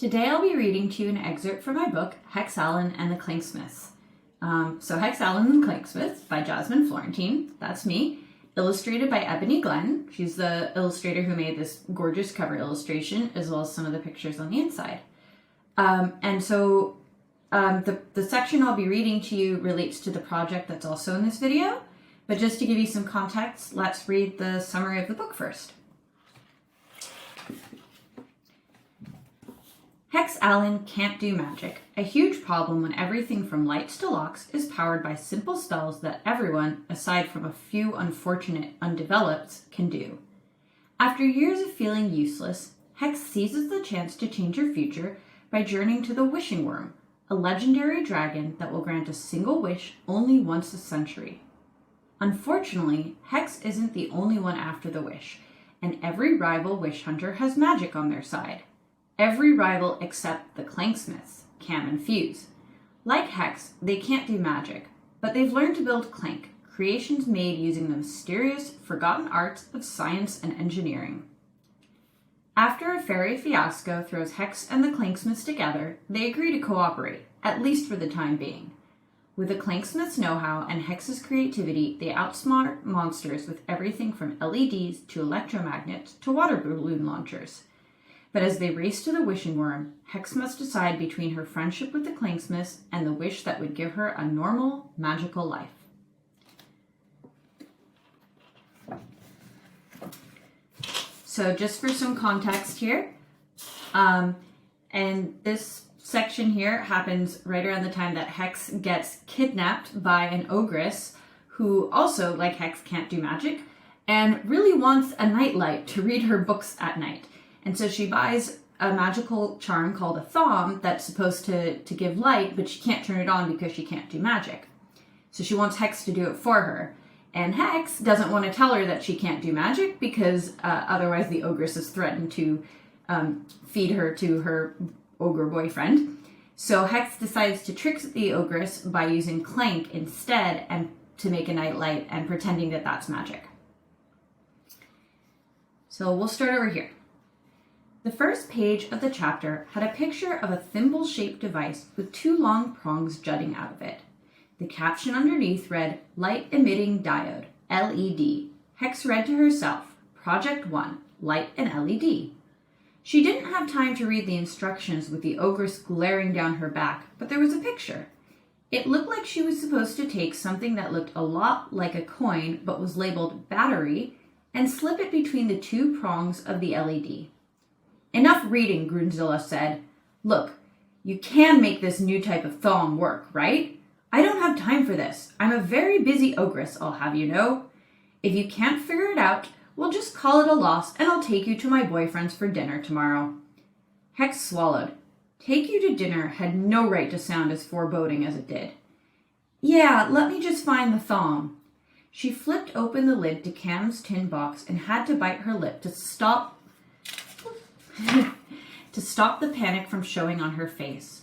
Today I'll be reading to you an excerpt from my book, Hex Allen and the Clanksmiths. So Hex Allen and the Clanksmiths by Jasmine Florentine, that's me, illustrated by Ebony Glenn. She's the illustrator who made this gorgeous cover illustration, as well as some of the pictures on the inside. The section I'll be reading to you relates to the project that's also in this video, but just to give you some context, let's read the summary of the book first. Hex Allen can't do magic, a huge problem when everything from lights to locks is powered by simple spells that everyone, aside from a few unfortunate undevelopeds, can do. After years of feeling useless, Hex seizes the chance to change her future by journeying to the Wishing Worm, a legendary dragon that will grant a single wish only once a century. Unfortunately, Hex isn't the only one after the wish, and every rival wish hunter has magic on their side. Every rival except the Clanksmiths, Cam and Fuse. Like Hex, they can't do magic, but they've learned to build Clank, creations made using the mysterious, forgotten arts of science and engineering. After a fairy fiasco throws Hex and the Clanksmiths together, they agree to cooperate, at least for the time being. With the Clanksmiths' know-how and Hex's creativity, they outsmart monsters with everything from LEDs to electromagnets to water balloon launchers. But as they race to the Wishing Worm, Hex must decide between her friendship with the Clanksmiths and the wish that would give her a normal, magical life. So just for some context here, and this section here happens right around the time that Hex gets kidnapped by an ogress who also, like Hex, can't do magic and really wants a nightlight to read her books at night. And so she buys a magical charm called a thumb that's supposed to give light, but she can't turn it on because she can't do magic. So she wants Hex to do it for her. And Hex doesn't want to tell her that she can't do magic because otherwise the ogress is threatened to feed her to her ogre boyfriend. So Hex decides to trick the ogress by using Clank instead and to make a nightlight and pretending that that's magic. So we'll start over here. The first page of the chapter had a picture of a thimble-shaped device with two long prongs jutting out of it. The caption underneath read, Light Emitting Diode, LED. Hex read to herself, Project 1, Light and LED. She didn't have time to read the instructions with the ogress glaring down her back, but there was a picture. It looked like she was supposed to take something that looked a lot like a coin but was labeled battery and slip it between the two prongs of the LED. Enough reading, Grunzilla said. Look, you can make this new type of thumb work, right? I don't have time for this. I'm a very busy ogress, I'll have you know. If you can't figure it out, we'll just call it a loss and I'll take you to my boyfriend's for dinner tomorrow. Hex swallowed. Take you to dinner had no right to sound as foreboding as it did. Yeah, let me just find the thumb. She flipped open the lid to Cam's tin box and had to bite her lip to stop the panic from showing on her face.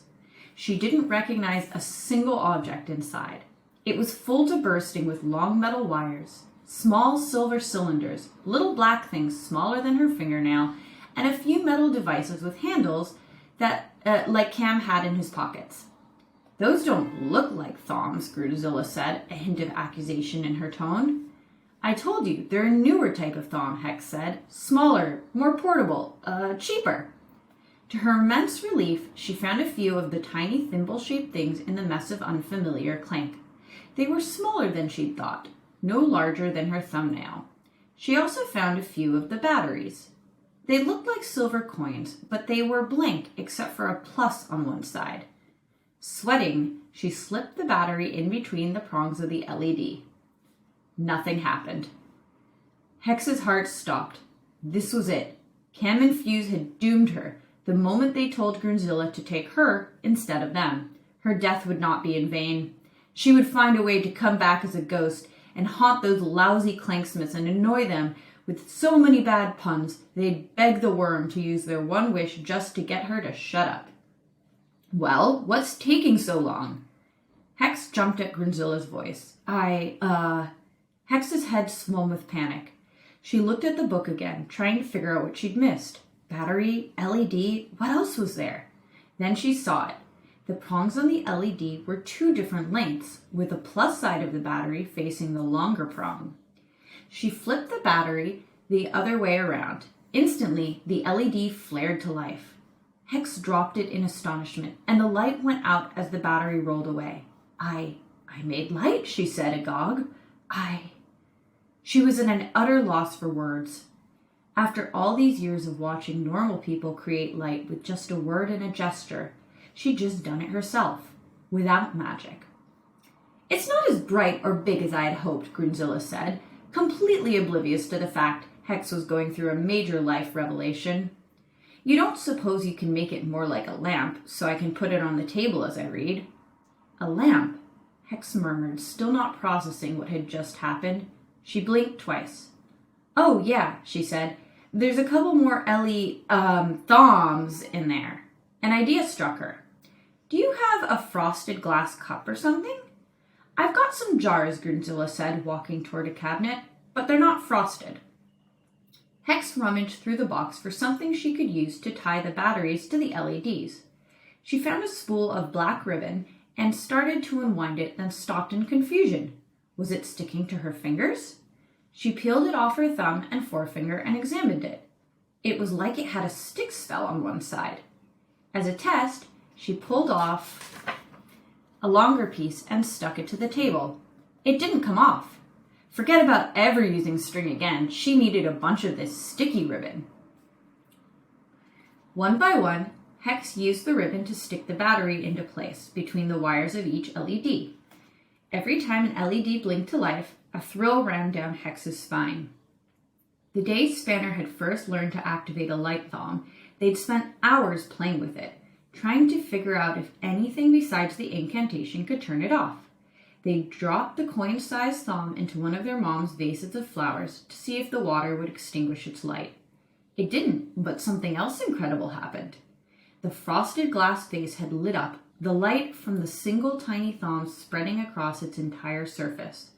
She didn't recognize a single object inside. It was full to bursting with long metal wires, small silver cylinders, little black things smaller than her fingernail, and a few metal devices with handles that, like Cam had in his pockets. Those don't look like thumbs, Grunzilla said, a hint of accusation in her tone. I told you, they're a newer type of thumb, Hex said. Smaller, more portable, cheaper. To her immense relief, she found a few of the tiny thimble-shaped things in the mess of unfamiliar clank. They were smaller than she'd thought, no larger than her thumbnail. She also found a few of the batteries. They looked like silver coins, but they were blank except for a plus on one side. Sweating, she slipped the battery in between the prongs of the LED. Nothing happened. Hex's heart stopped. This was it. Cam and Fuse had doomed her the moment they told Grunzilla to take her instead of them. Her death would not be in vain. She would find a way to come back as a ghost and haunt those lousy Clanksmiths and annoy them with so many bad puns they'd beg the worm to use their one wish just to get her to shut up. Well, what's taking so long? Hex jumped at Grunzilla's voice. Hex's head swam with panic. She looked at the book again, trying to figure out what she'd missed. Battery, LED, what else was there? Then she saw it. The prongs on the LED were 2 different lengths, with the plus side of the battery facing the longer prong. She flipped the battery the other way around. Instantly, the LED flared to life. Hex dropped it in astonishment, and the light went out as the battery rolled away. I made light, she said, agog. She was at an utter loss for words. After all these years of watching normal people create light with just a word and a gesture, she'd just done it herself, without magic. It's not as bright or big as I had hoped, Grunzilla said, completely oblivious to the fact Hex was going through a major life revelation. You don't suppose you can make it more like a lamp, so I can put it on the table as I read? A lamp, Hex murmured, still not processing what had just happened. She blinked twice. Oh, yeah, she said. There's a couple more thoms in there. An idea struck her. Do you have a frosted glass cup or something? I've got some jars, Grunzilla said, walking toward a cabinet, but they're not frosted. Hex rummaged through the box for something she could use to tie the batteries to the LEDs. She found a spool of black ribbon and started to unwind it, then stopped in confusion. Was it sticking to her fingers? She peeled it off her thumb and forefinger and examined it. It was like it had a stick spell on one side. As a test, she pulled off a longer piece and stuck it to the table. It didn't come off. Forget about ever using string again. She needed a bunch of this sticky ribbon. One by one, Hex used the ribbon to stick the battery into place between the wires of each LED. Every time an LED blinked to life, a thrill ran down Hex's spine. The day Spanner had first learned to activate a light thumb, they'd spent hours playing with it, trying to figure out if anything besides the incantation could turn it off. They dropped the coin-sized thumb into one of their mom's vases of flowers to see if the water would extinguish its light. It didn't, but something else incredible happened. The frosted glass vase had lit up, the light from the single tiny thumb spreading across its entire surface.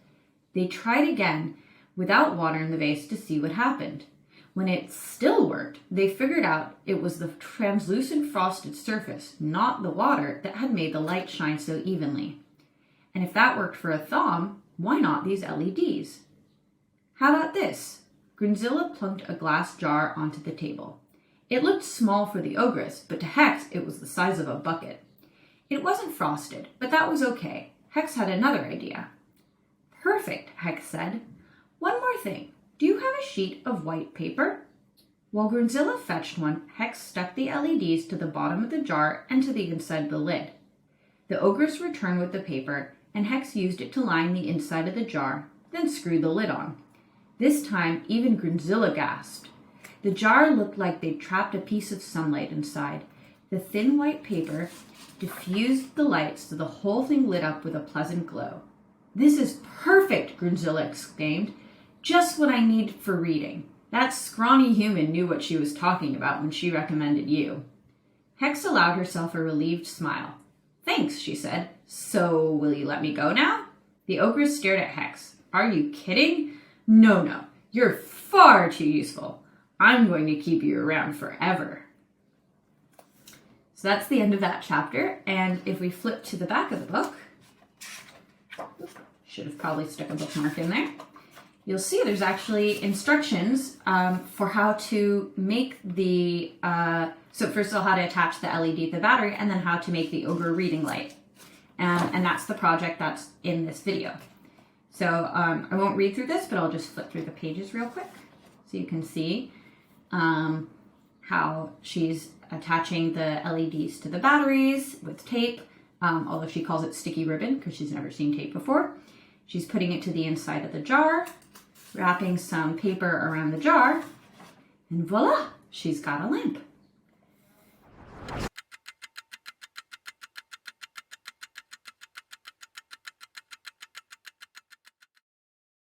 They tried again, without water in the vase, to see what happened. When it still worked, they figured out it was the translucent frosted surface, not the water, that had made the light shine so evenly. And if that worked for a thumb, why not these LEDs? How about this? Grunzilla plunked a glass jar onto the table. It looked small for the ogress, but to Hex it was the size of a bucket. It wasn't frosted, but that was okay. Hex had another idea. Perfect, Hex said. One more thing. Do you have a sheet of white paper? While Grunzilla fetched one, Hex stuck the LEDs to the bottom of the jar and to the inside of the lid. The ogress returned with the paper, and Hex used it to line the inside of the jar, then screwed the lid on. This time, even Grunzilla gasped. The jar looked like they'd trapped a piece of sunlight inside. The thin white paper diffused the light so the whole thing lit up with a pleasant glow. This is perfect, Grunzilla exclaimed. Just what I need for reading. That scrawny human knew what she was talking about when she recommended you. Hex allowed herself a relieved smile. Thanks, she said. So, will you let me go now? The ogress stared at Hex. Are you kidding? No. You're far too useful. I'm going to keep you around forever. So that's the end of that chapter. And if we flip to the back of the book, should have probably stuck a bookmark in there. You'll see there's actually instructions for how to make the, so first of all, how to attach the LED to the battery, and then how to make the ogre reading light. And that's the project that's in this video. So I won't read through this, but I'll just flip through the pages real quick so you can see how she's attaching the LEDs to the batteries with tape, although she calls it sticky ribbon because she's never seen tape before. She's putting it to the inside of the jar, wrapping some paper around the jar, and voila, she's got a lamp.